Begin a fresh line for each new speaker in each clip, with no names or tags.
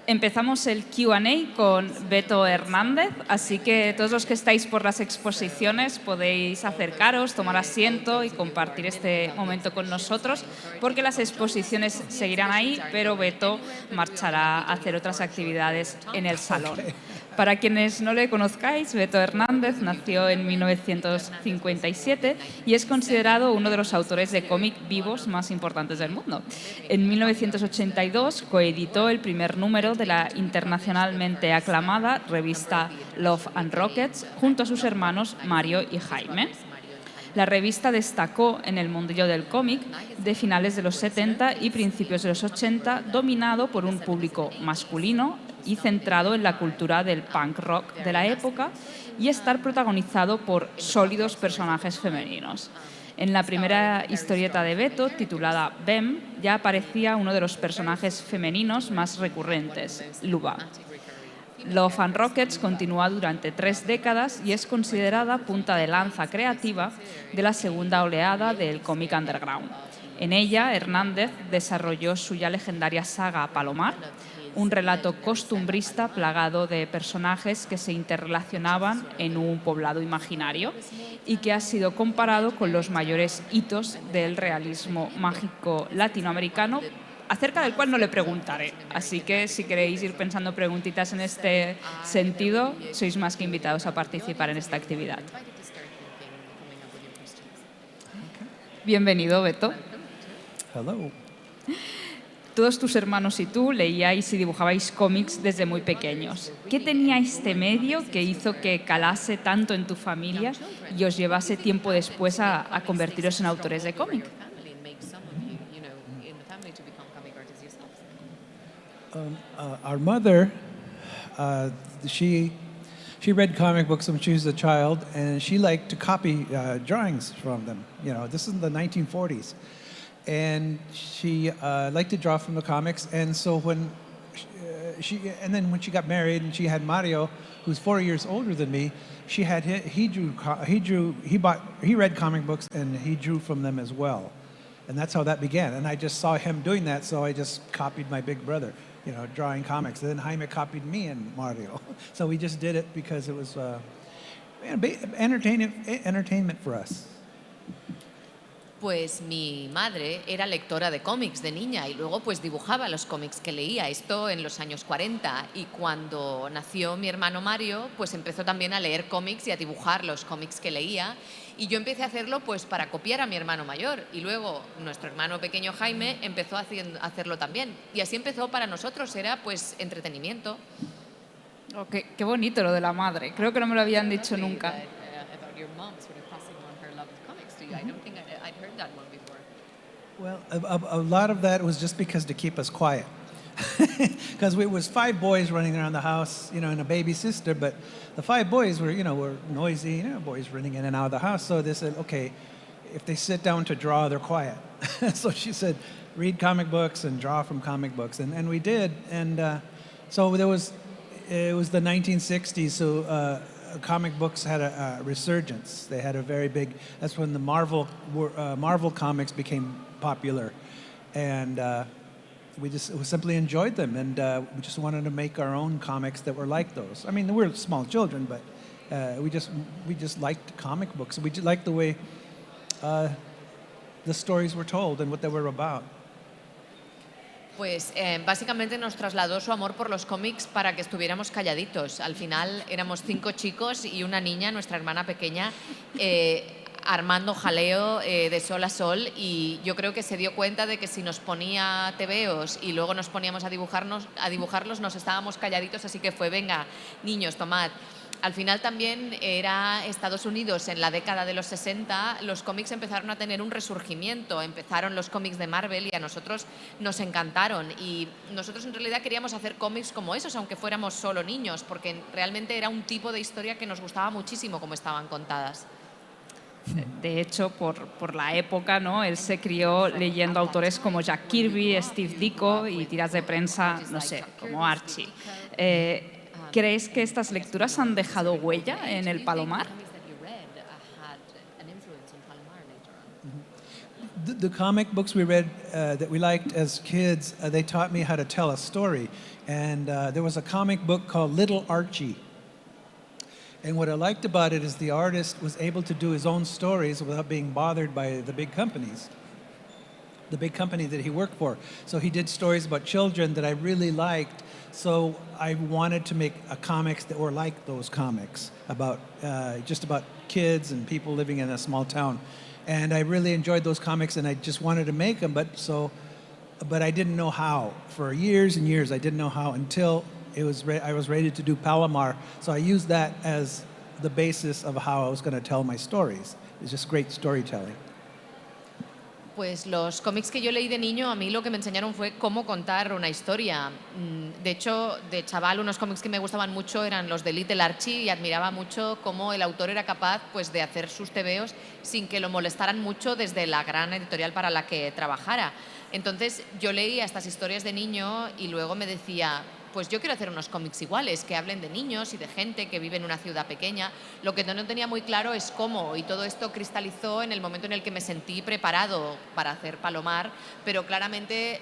Empezamos el Q&A con Beto Hernández, así que todos los que estáis por las exposiciones podéis acercaros, tomar asiento y compartir este momento con nosotros, porque las exposiciones seguirán ahí, pero Beto marchará a hacer otras actividades en el salón. Para quienes no le conozcáis, Beto Hernández nació en 1957 y es considerado uno de los autores de cómic vivos más importantes del mundo. En 1982 coeditó el primer número de la internacionalmente aclamada revista Love and Rockets junto a sus hermanos Mario y Jaime. La revista destacó en el mundillo del cómic de finales de los 70 y principios de los 80, dominado por un público masculino y centrado en la cultura del punk rock de la época y estar protagonizado por sólidos personajes femeninos. En la primera historieta de Beto, titulada Bem, ya aparecía uno de los personajes femeninos más recurrentes, Luba. Love and Rockets continúa durante 3 décadas y es considerada punta de lanza creativa de la segunda oleada del cómic underground. En ella, Hernández desarrolló su ya legendaria saga Palomar, un relato costumbrista plagado de personajes que se interrelacionaban en un poblado imaginario y que ha sido comparado con los mayores hitos del realismo mágico latinoamericano, acerca del cual no le preguntaré. Así que si queréis ir pensando preguntitas en este sentido, sois más que invitados a participar en esta actividad. Bienvenido, Beto.
Hello.
Todos tus hermanos y tú leíais y dibujabais cómics desde muy pequeños. ¿Qué tenía este medio que hizo que calase tanto en tu familia y os llevase tiempo después a convertiros en autores de cómic?
Our mother, she read comic books when she was a child, and she liked to copy drawings from them. You know, this is in the 1940s, and she liked to draw from the comics. And so when then when she got married and she had Mario, who's 4 years older than me, he read comic books and he drew from them as well. And that's how that began. And I just saw him doing that, so I just copied my big brother, you know, drawing comics. And then Jaime copied me and Mario. So we just did it because it was entertainment for us.
Pues mi madre era lectora de cómics de niña y luego pues dibujaba los cómics que leía, esto en los años 40, y cuando nació mi hermano Mario pues empezó también a leer cómics y a dibujar los cómics que leía, y yo empecé a hacerlo pues para copiar a mi hermano mayor, y luego nuestro hermano pequeño Jaime empezó a hacerlo también, y así empezó para nosotros, era pues entretenimiento.
Oh, qué bonito lo de la madre, creo que no me lo habían dicho nunca.
Well, a lot of that was just because to keep us quiet. Because it was 5 boys running around the house, you know, and a baby sister, but the 5 boys were noisy, you know, boys running in and out of the house. So they said, okay, if they sit down to draw, they're quiet. So she said, read comic books and draw from comic books. And we did. And so it was the 1960s, so comic books had a resurgence. They had a very big, that's when the Marvel comics became popular. And we simply enjoyed them, and we just wanted to make our own comics that were like those. I mean, we're small children, but we just liked comic books. We just liked the way the stories were told and what they were about.
Pues básicamente nos trasladó su amor por los cómics para que estuviéramos calladitos. Al final éramos 5 chicos y una niña, nuestra hermana pequeña, armando jaleo de sol a sol, y yo creo que se dio cuenta de que si nos ponía tebeos y luego nos poníamos a dibujarlos, nos estábamos calladitos, así que fue, venga, niños, tomad. Al final también era Estados Unidos, en la década de los 60, los cómics empezaron a tener un resurgimiento, empezaron los cómics de Marvel y a nosotros nos encantaron, y nosotros en realidad queríamos hacer cómics como esos, aunque fuéramos solo niños, porque realmente era un tipo de historia que nos gustaba muchísimo como estaban contadas.
De hecho, por la época, ¿no? Él se crió leyendo autores como Jack Kirby, Steve Ditko y tiras de prensa, no sé, como Archie. ¿Crees que estas lecturas han dejado huella en el Palomar?
the comic books we read that we liked as kids, they taught me how to tell a story. And there was a comic book called Little Archie. And what I liked about it is the artist was able to do his own stories without being bothered by the big companies, the big company that he worked for. So he did stories about children that I really liked. So I wanted to make a comics that were like those comics about just about kids and people living in a small town. And I really enjoyed those comics, and I just wanted to make them. But I didn't know how. For years and years, I didn't know how until I was ready to do Palomar. So I used that as the basis of how I was going to tell my stories. It's just great storytelling.
Pues los cómics que yo leí de niño, a mí lo que me enseñaron fue cómo contar una historia. De hecho, de chaval, unos cómics que me gustaban mucho eran los de Little Archie, y admiraba mucho cómo el autor era capaz, pues, de hacer sus tebeos sin que lo molestaran mucho desde la gran editorial para la que trabajara. Entonces yo leía estas historias de niño y luego me decía, pues yo quiero hacer unos cómics iguales, que hablen de niños y de gente que vive en una ciudad pequeña. Lo que no tenía muy claro es cómo, y todo esto cristalizó en el momento en el que me sentí preparado para hacer Palomar, pero claramente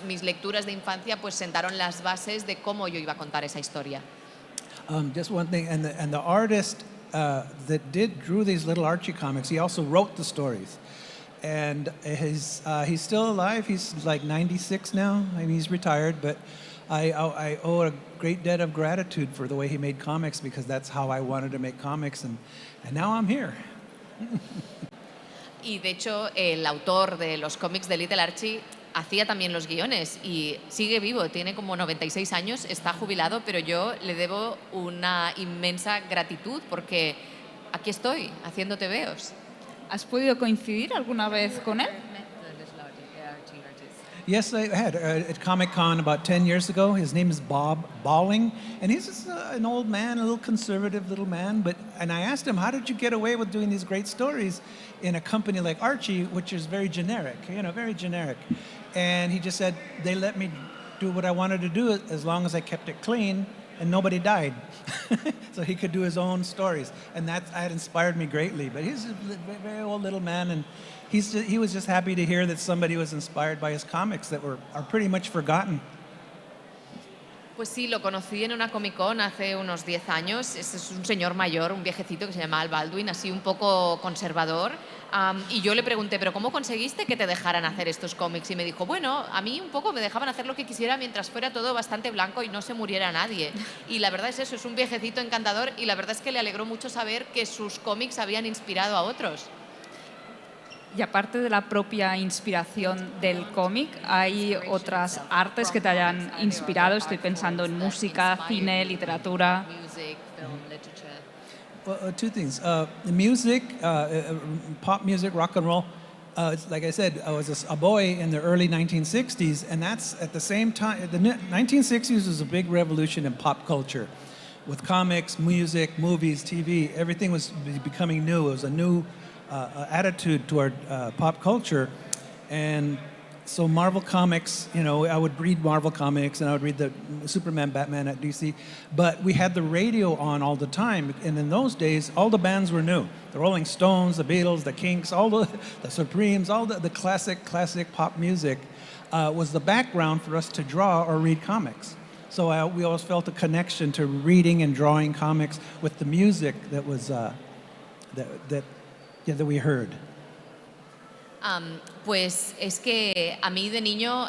mis lecturas de infancia pues sentaron las bases de cómo yo iba a contar esa historia.
Just one thing, and the artist that drew these Little Archie comics, he also wrote the stories. And he's still alive. He's like 96 now. I mean, he's retired, but I owe a great debt of gratitude for the way he made comics, because that's how I wanted to make comics, and now I'm here.
Y de hecho, el autor de los cómics de Little Archie hacía también los guiones y sigue vivo, tiene como 96 años, está jubilado, pero yo le debo una inmensa gratitud porque aquí estoy haciendo tebeos.
¿Has podido coincidir alguna vez con él?
Yes, I had at Comic-Con about 10 years ago. His name is Bob Balling, and he's just an old man, a little conservative little man. And I asked him, how did you get away with doing these great stories in a company like Archie, which is very generic, very generic? And he just said, they let me do what I wanted to do as long as I kept it clean and nobody died. So he could do his own stories. And that had inspired me greatly. But he's a very old little man, and he was just happy to hear that somebody was inspired by his comics that are pretty much forgotten.
Pues sí, lo conocí en una Comic Con hace unos 10 años. Es un señor mayor, un viejecito que se llama Al Baldwin, así un poco conservador. Y yo le pregunté, ¿pero cómo conseguiste que te dejaran hacer estos cómics? Y me dijo, bueno, a mí un poco me dejaban hacer lo que quisiera mientras fuera todo bastante blanco y no se muriera nadie. Y la verdad es eso, es un viejecito encantador, y la verdad es que le alegró mucho saber que sus cómics habían inspirado a otros.
Y aparte de la propia inspiración del cómic, ¿hay otras artes que te hayan inspirado? Estoy pensando en música, cine, literatura.
Well, two things. Music, pop music, rock and roll. Like I said, I was a boy in the early 1960s, and that's at the same time, the 1960s was a big revolution in pop culture. With comics, music, movies, TV, everything was becoming new. It was a new attitude toward pop culture. And so Marvel Comics, I would read Marvel Comics, and I would read the Superman, Batman at DC. But we had the radio on all the time. And in those days, all the bands were new. The Rolling Stones, the Beatles, the Kinks, all the Supremes, all the classic pop music was the background for us to draw or read comics. So we always felt a connection to reading and drawing comics with the music that was that we heard.
Pues es que a mí de niño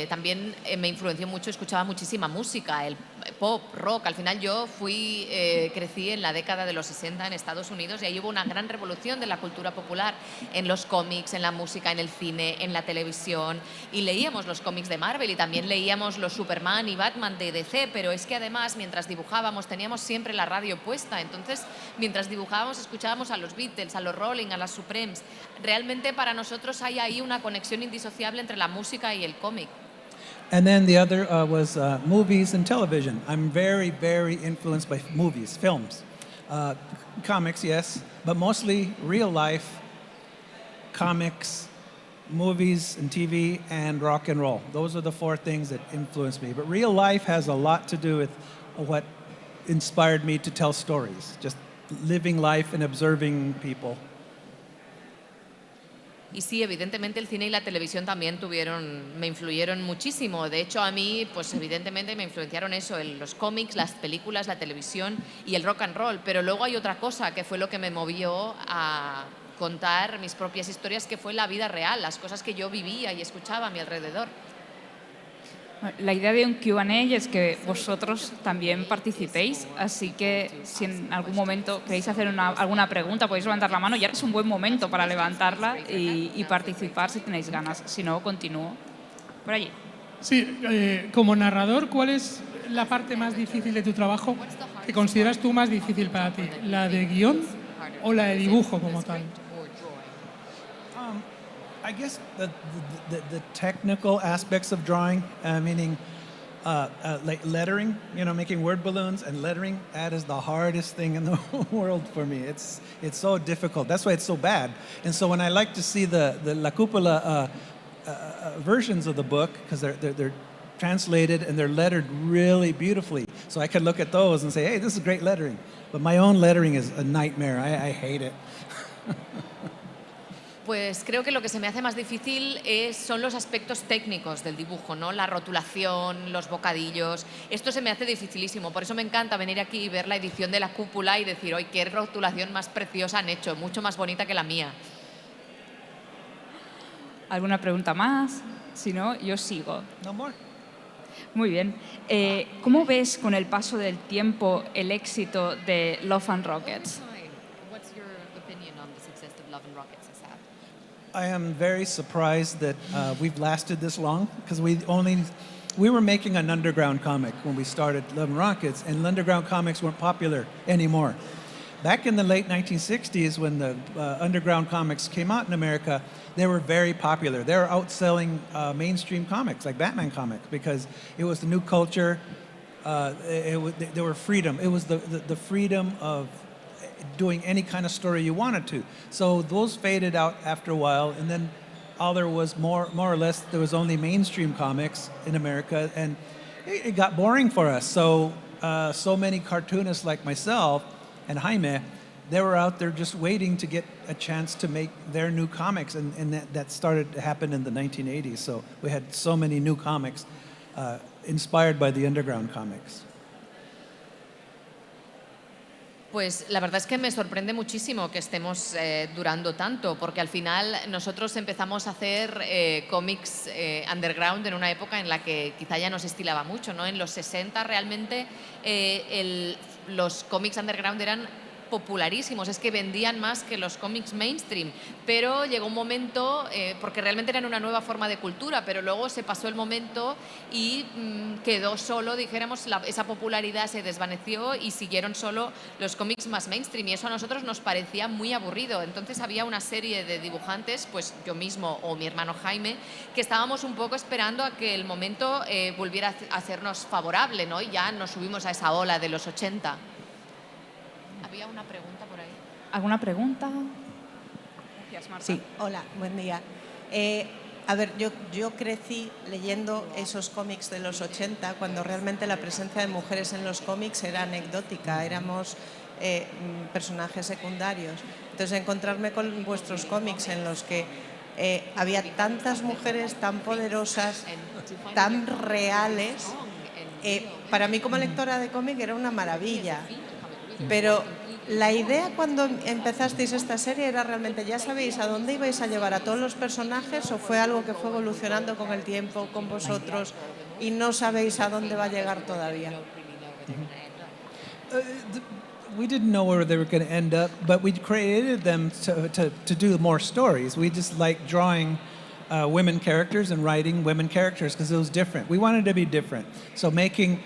también me influenció mucho, escuchaba muchísima música, el pop, rock. Al final yo crecí en la década de los 60 en Estados Unidos, y ahí hubo una gran revolución de la cultura popular en los cómics, en la música, en el cine, en la televisión, y leíamos los cómics de Marvel y también leíamos los Superman y Batman de DC, pero es que además mientras dibujábamos teníamos siempre la radio puesta. Entonces mientras dibujábamos escuchábamos a los Beatles, a los Rolling, a las Supremes. Realmente para nosotros hay ahí una conexión indisociable entre la música y el cómic.
And then the other was movies and television. I'm very, very influenced by movies, films. Comics, yes, but mostly real life, comics, movies and TV, and rock and roll. Those are the four things that influenced me. But real life has a lot to do with what inspired me to tell stories, just living life and observing people.
Y sí, evidentemente el cine y la televisión también me influyeron muchísimo. De hecho, a mí, pues evidentemente me influenciaron eso, los cómics, las películas, la televisión y el rock and roll. Pero luego hay otra cosa que fue lo que me movió a contar mis propias historias, que fue la vida real, las cosas que yo vivía y escuchaba a mi alrededor.
La idea de un Q&A es que vosotros también participéis, así que si en algún momento queréis hacer alguna pregunta, podéis levantar la mano y ahora es un buen momento para levantarla y participar si tenéis ganas. Si no, continúo. Por allí.
Sí, como narrador, ¿cuál es la parte más difícil de tu trabajo que consideras tú más difícil para ti? ¿La de guión o la de dibujo como tal?
I guess the technical aspects of drawing, meaning like lettering, making word balloons and lettering, that is the hardest thing in the world for me. It's so difficult. That's why it's so bad. And so when I like to see the La Cupola versions of the book, because they're translated and they're lettered really beautifully, so I can look at those and say, hey, this is great lettering. But my own lettering is a nightmare. I hate it.
Pues creo que lo que se me hace más difícil son los aspectos técnicos del dibujo, ¿no? La rotulación, los bocadillos. Esto se me hace dificilísimo. Por eso me encanta venir aquí y ver la edición de La Cúpula y decir, ¡ay, qué rotulación más preciosa han hecho! Mucho más bonita que la mía.
¿Alguna pregunta más? Si no, yo sigo.
No more.
Muy bien. ¿Cómo ves con el paso del tiempo el éxito de Love and Rockets?
I am very surprised that we've lasted this long, because we were making an underground comic when we started Love and Rockets, and underground comics weren't popular anymore. Back in the late 1960s, when the underground comics came out in America, they were very popular. They were outselling mainstream comics like Batman comics, because it was the new culture. There were freedom. It was the freedom of doing any kind of story you wanted to. So those faded out after a while, and then all there was more or less, there was only mainstream comics in America, and it got boring for us. So so many cartoonists like myself and Jaime, they were out there just waiting to get a chance to make their new comics, and that started to happen in the 1980s. So we had so many new comics inspired by the underground comics.
Pues la verdad es que me sorprende muchísimo que estemos durando tanto, porque al final nosotros empezamos a hacer cómics underground en una época en la que quizá ya no se estilaba mucho, ¿no? En los 60 realmente los cómics underground eran popularísimos, es que vendían más que los cómics mainstream, pero llegó un momento, porque realmente eran una nueva forma de cultura, pero luego se pasó el momento y quedó solo, dijéramos, esa popularidad se desvaneció y siguieron solo los cómics más mainstream, y eso a nosotros nos parecía muy aburrido. Entonces había una serie de dibujantes, pues yo mismo o mi hermano Jaime, que estábamos un poco esperando a que el momento volviera a hacernos favorable, ¿no? Y ya nos subimos a esa ola de los 80. Había una pregunta por ahí.
¿Alguna pregunta? Gracias, Marta.
Sí, hola, buen día. A ver, yo crecí leyendo esos cómics de los 80, cuando realmente la presencia de mujeres en los cómics era anecdótica, éramos personajes secundarios. Entonces, encontrarme con vuestros cómics en los que había tantas mujeres tan poderosas, tan reales, para mí como lectora de cómic era una maravilla. Pero la idea cuando empezasteis esta serie era realmente, ¿ya sabéis a dónde ibais a llevar a todos los personajes, o fue algo que fue evolucionando con el tiempo, con vosotros, y no sabéis a dónde va a llegar todavía?
We didn't know where they were going to end up, but we created them to do more stories. We just liked drawing women characters and writing women characters because it was different. We wanted to be different. So making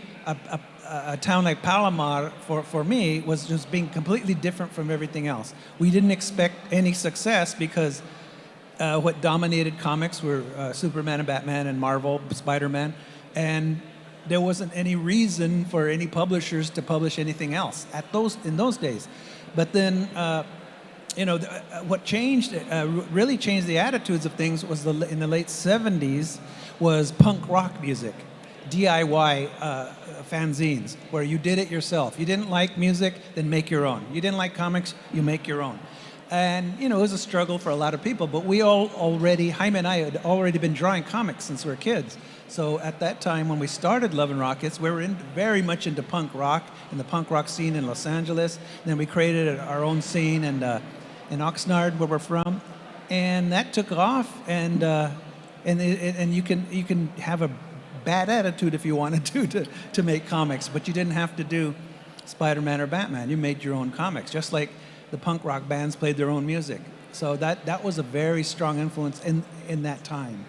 a town like Palomar, for me, was just being completely different from everything else. We didn't expect any success because what dominated comics were Superman and Batman and Marvel, Spider-Man, and there wasn't any reason for any publishers to publish anything else in those days. But then, what changed, really changed the attitudes of things was in the late 70s was punk rock music. DIY fanzines, where you did it yourself. You didn't like music, then make your own. You didn't like comics, you make your own. And, you know, it was a struggle for a lot of people, but we all already, Jaime and I had already been drawing comics since we were kids. So at that time when we started Love and Rockets, we were very much into punk rock and the punk rock scene in Los Angeles. And then we created our own scene in Oxnard, where we're from. And that took off, and you can have a bad attitude if you wanted to make comics, but you didn't have to do Spider-Man or Batman. You made your own comics, just like the punk rock bands played their own music. So that was a very strong influence in that time.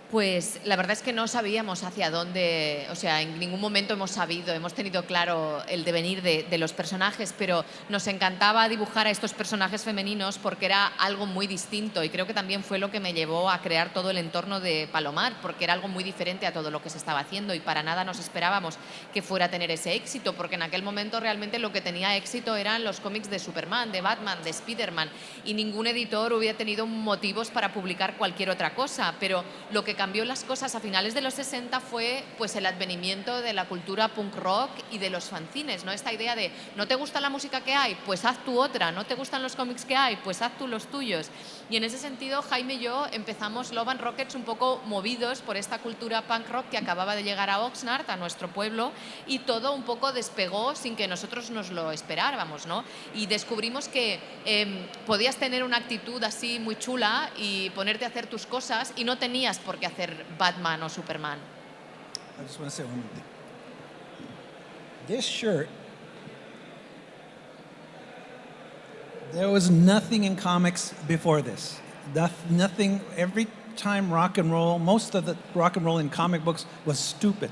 Pues la verdad es que no sabíamos hacia dónde, o sea, en ningún momento hemos tenido claro el devenir de los personajes, pero nos encantaba dibujar a estos personajes femeninos porque era algo muy distinto y creo que también fue lo que me llevó a crear todo el entorno de Palomar, porque era algo muy diferente a todo lo que se estaba haciendo y para nada nos esperábamos que fuera a tener ese éxito, porque en aquel momento realmente lo que tenía éxito eran los cómics de Superman, de Batman, de Spiderman y ningún editor hubiera tenido motivos para publicar cualquier otra cosa, pero lo que cambió las cosas a finales de los 60 fue pues el advenimiento de la cultura punk rock y de los fanzines, ¿no? Esta idea de ¿no te gusta la música que hay? Pues haz tú otra, ¿no te gustan los cómics que hay? Pues haz tú los tuyos. Y en ese sentido Jaime y yo empezamos Love and Rockets un poco movidos por esta cultura punk rock que acababa de llegar a Oxnard, a nuestro pueblo, y todo un poco despegó sin que nosotros nos lo esperáramos, ¿no? Y descubrimos que podías tener una actitud así muy chula y ponerte a hacer tus cosas y no tenías por qué hacer Batman o Superman.
I just want to say one more thing. This shirt, there was nothing in comics before this. Nothing, every time rock and roll, most of the rock and roll in comic books was stupid.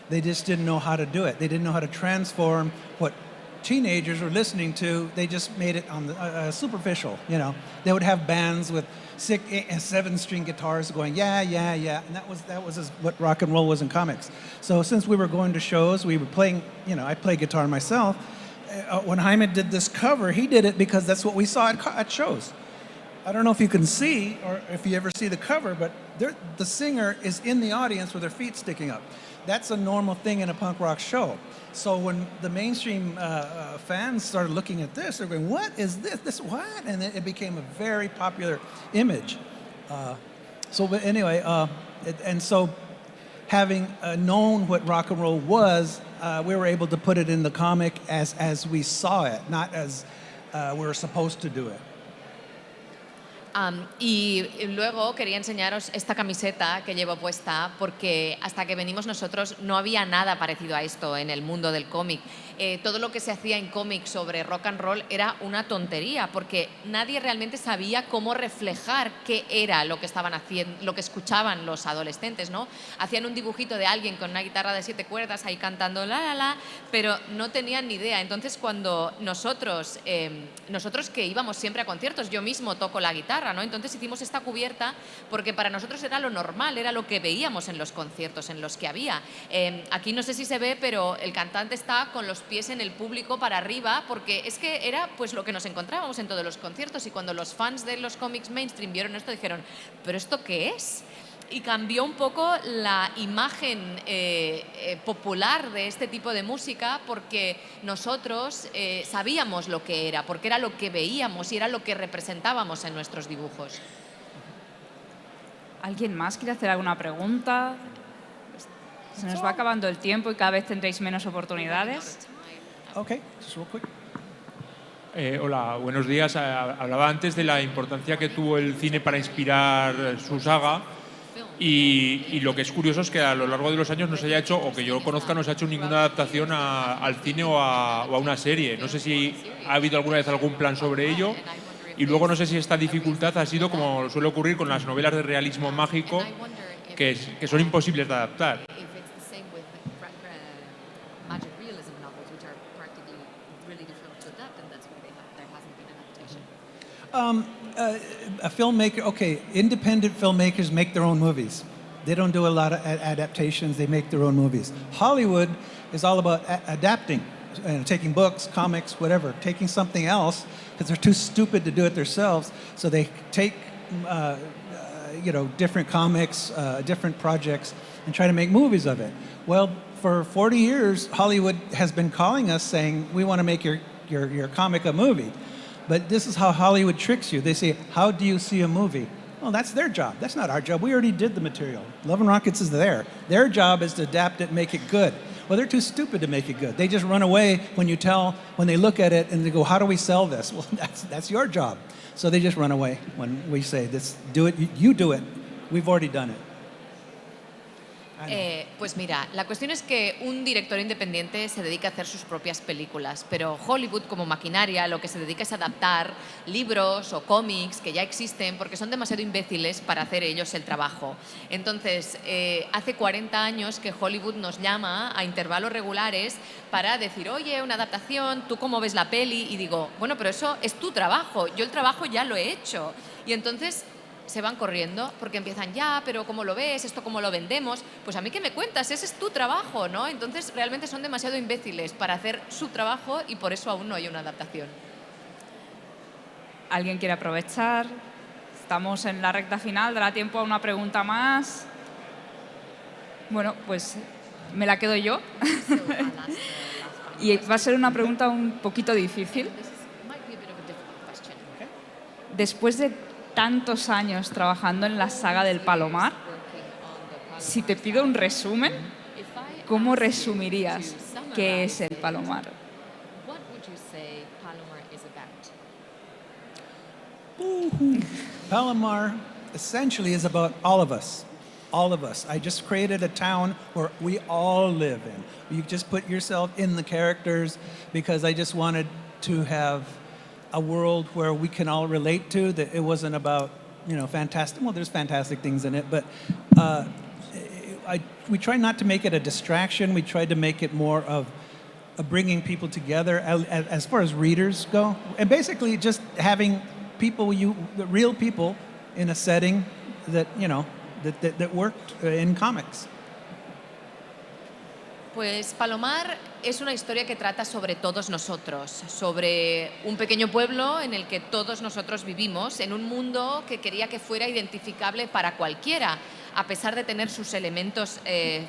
They just didn't know how to do it. They didn't know how to transform what teenagers were listening to. They just made it on the superficial, you know. They would have bands with 6 and 7-string guitars going, yeah, yeah, yeah. And that was what rock and roll was in comics. So since we were going to shows, we were playing, you know, I play guitar myself. When Jaime did this cover, he did it because that's what we saw at shows. I don't know if you can see or if you ever see the cover, but the singer is in the audience with her feet sticking up. That's a normal thing in a punk rock show. So when the mainstream fans started looking at this, they're going, what is this? This what? And it became a very popular image. But anyway, and so having known what rock and roll was, we were able to put it in the comic as we saw it, not as we were supposed to do it.
Y luego quería enseñaros esta camiseta que llevo puesta porque hasta que venimos nosotros no había nada parecido a esto en el mundo del cómic. Todo lo que se hacía en cómic sobre rock and roll era una tontería porque nadie realmente sabía cómo reflejar qué era lo que estaban haciendo, lo que escuchaban los adolescentes, ¿no? Hacían un dibujito de alguien con una guitarra de 7 cuerdas ahí cantando la la la, pero no tenían ni idea. Entonces cuando nosotros que íbamos siempre a conciertos, yo mismo toco la guitarra, ¿no? Entonces hicimos esta cubierta porque para nosotros era lo normal, era lo que veíamos en los conciertos en los que había. Aquí no sé si se ve, pero el cantante está con los pies en el público para arriba porque es que era pues lo que nos encontrábamos en todos los conciertos y cuando los fans de los cómics mainstream vieron esto dijeron, ¿pero esto qué es? Y cambió un poco la imagen popular de este tipo de música porque nosotros sabíamos lo que era, porque era lo que veíamos y era lo que representábamos en nuestros dibujos.
¿Alguien más quiere hacer alguna pregunta? Se nos va acabando el tiempo y cada vez tendréis menos oportunidades.
Okay, just real quick.
Hola, buenos días. Hablaba antes de la importancia que tuvo el cine para inspirar su saga y lo que es curioso es que a lo largo de los años no se haya hecho, o que yo conozca, no se ha hecho ninguna adaptación al cine o a una serie. No sé si ha habido alguna vez algún plan sobre ello y luego no sé si esta dificultad ha sido como suele ocurrir con las novelas de realismo mágico que son imposibles de adaptar.
A filmmaker, okay, independent filmmakers make their own movies. They don't do a lot of adaptations, they make their own movies. Hollywood is all about adapting, taking books, comics, whatever, taking something else, because they're too stupid to do it themselves, so they take different comics, different projects, and try to make movies of it. Well, for 40 years, Hollywood has been calling us saying, we want to make your comic a movie. But this is how Hollywood tricks you. They say, how do you see a movie? Well, that's their job. That's not our job. We already did the material. Love and Rockets is there. Their job is to adapt it and make it good. Well, they're too stupid to make it good. They just run away when they look at it and they go, how do we sell this? Well, that's your job. So they just run away when we say, do it, you do it. We've already done it.
Pues mira, la cuestión es que un director independiente se dedica a hacer sus propias películas, pero Hollywood como maquinaria lo que se dedica es a adaptar libros o cómics que ya existen porque son demasiado imbéciles para hacer ellos el trabajo. Entonces, hace 40 años que Hollywood nos llama a intervalos regulares para decir, oye, una adaptación, ¿tú cómo ves la peli? Y digo, bueno, pero eso es tu trabajo, yo el trabajo ya lo he hecho. Y entonces se van corriendo porque empiezan, ya, pero ¿cómo lo ves? ¿Esto cómo lo vendemos? Pues a mí, ¿qué me cuentas? Ese es tu trabajo, ¿no? Entonces realmente son demasiado imbéciles para hacer su trabajo y por eso aún no hay una adaptación.
¿Alguien quiere aprovechar? Estamos en la recta final, dará tiempo a una pregunta más. Bueno, pues me la quedo yo. Y va a ser una pregunta un poquito difícil. Después de tantos años trabajando en la saga del Palomar, si te pido un resumen, ¿cómo resumirías qué es el Palomar?
Palomar essentially is about all of us. All of us. I just created a town where we all live in. You just put yourself in the characters because I just wanted to have a world where we can all relate to, that it wasn't about, fantastic, well, there's fantastic things in it, but we try not to make it a distraction. We tried to make it more of bringing people together as far as readers go. And basically just having people, real people in a setting that, that worked in comics.
Pues Palomar es una historia que trata sobre todos nosotros, sobre un pequeño pueblo en el que todos nosotros vivimos, en un mundo que quería que fuera identificable para cualquiera, a pesar de tener sus elementos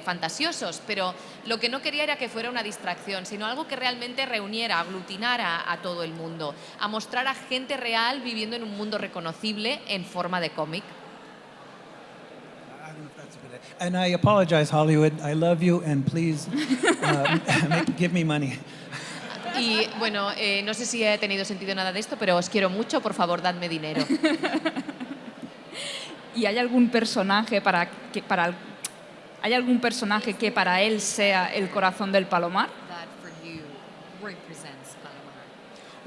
fantasiosos, pero lo que no quería era que fuera una distracción, sino algo que realmente reuniera, aglutinara a todo el mundo, a mostrar a gente real viviendo en un mundo reconocible en forma de cómic.
And I apologize, Hollywood. I love you, and please give me money.
Y bueno, no sé si he tenido sentido nada de esto, pero os quiero mucho, por favor, dadme dinero.
¿Y hay algún personaje hay algún personaje que para él sea el corazón del Palomar?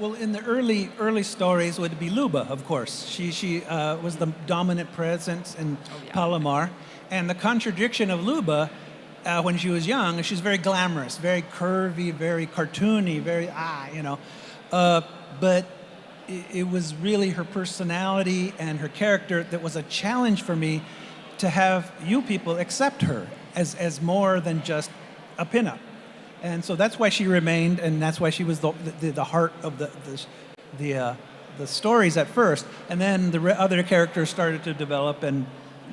Well, in the early stories would be Luba, of course. She was the dominant presence in Palomar. And the contradiction of Luba, when she was young, she's very glamorous, very curvy, very cartoony, very, but it was really her personality and her character that was a challenge for me to have you people accept her as more than just a pinup. And so that's why she remained, and that's why she was the heart of the stories at first. And then the other characters started to develop and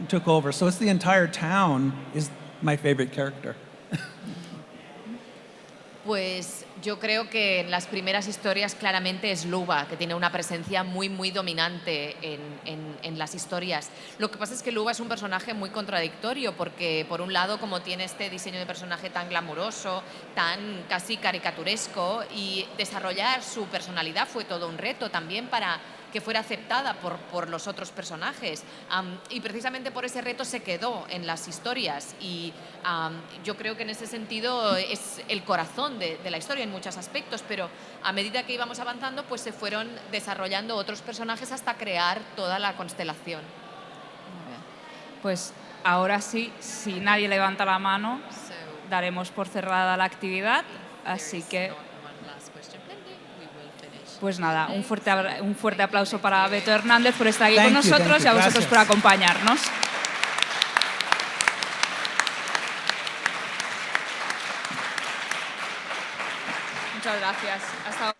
took over. So it's the entire town is my favorite character.
Pues yo creo que en las primeras historias claramente es Luba, que tiene una presencia muy, muy dominante en las historias. Lo que pasa es que Luba es un personaje muy contradictorio porque, por un lado, como tiene este diseño de personaje tan glamuroso, tan casi caricaturesco, y desarrollar su personalidad fue todo un reto también para que fuera aceptada por los otros personajes. Y precisamente por ese reto se quedó en las historias. Y yo creo que en ese sentido es el corazón de la historia en muchos aspectos, pero a medida que íbamos avanzando, pues se fueron desarrollando otros personajes hasta crear toda la constelación.
Pues ahora sí, si nadie levanta la mano, daremos por cerrada la actividad. Así que, pues nada, un fuerte aplauso para Beto Hernández por estar aquí con nosotros y a vosotros por acompañarnos. Muchas gracias. Hasta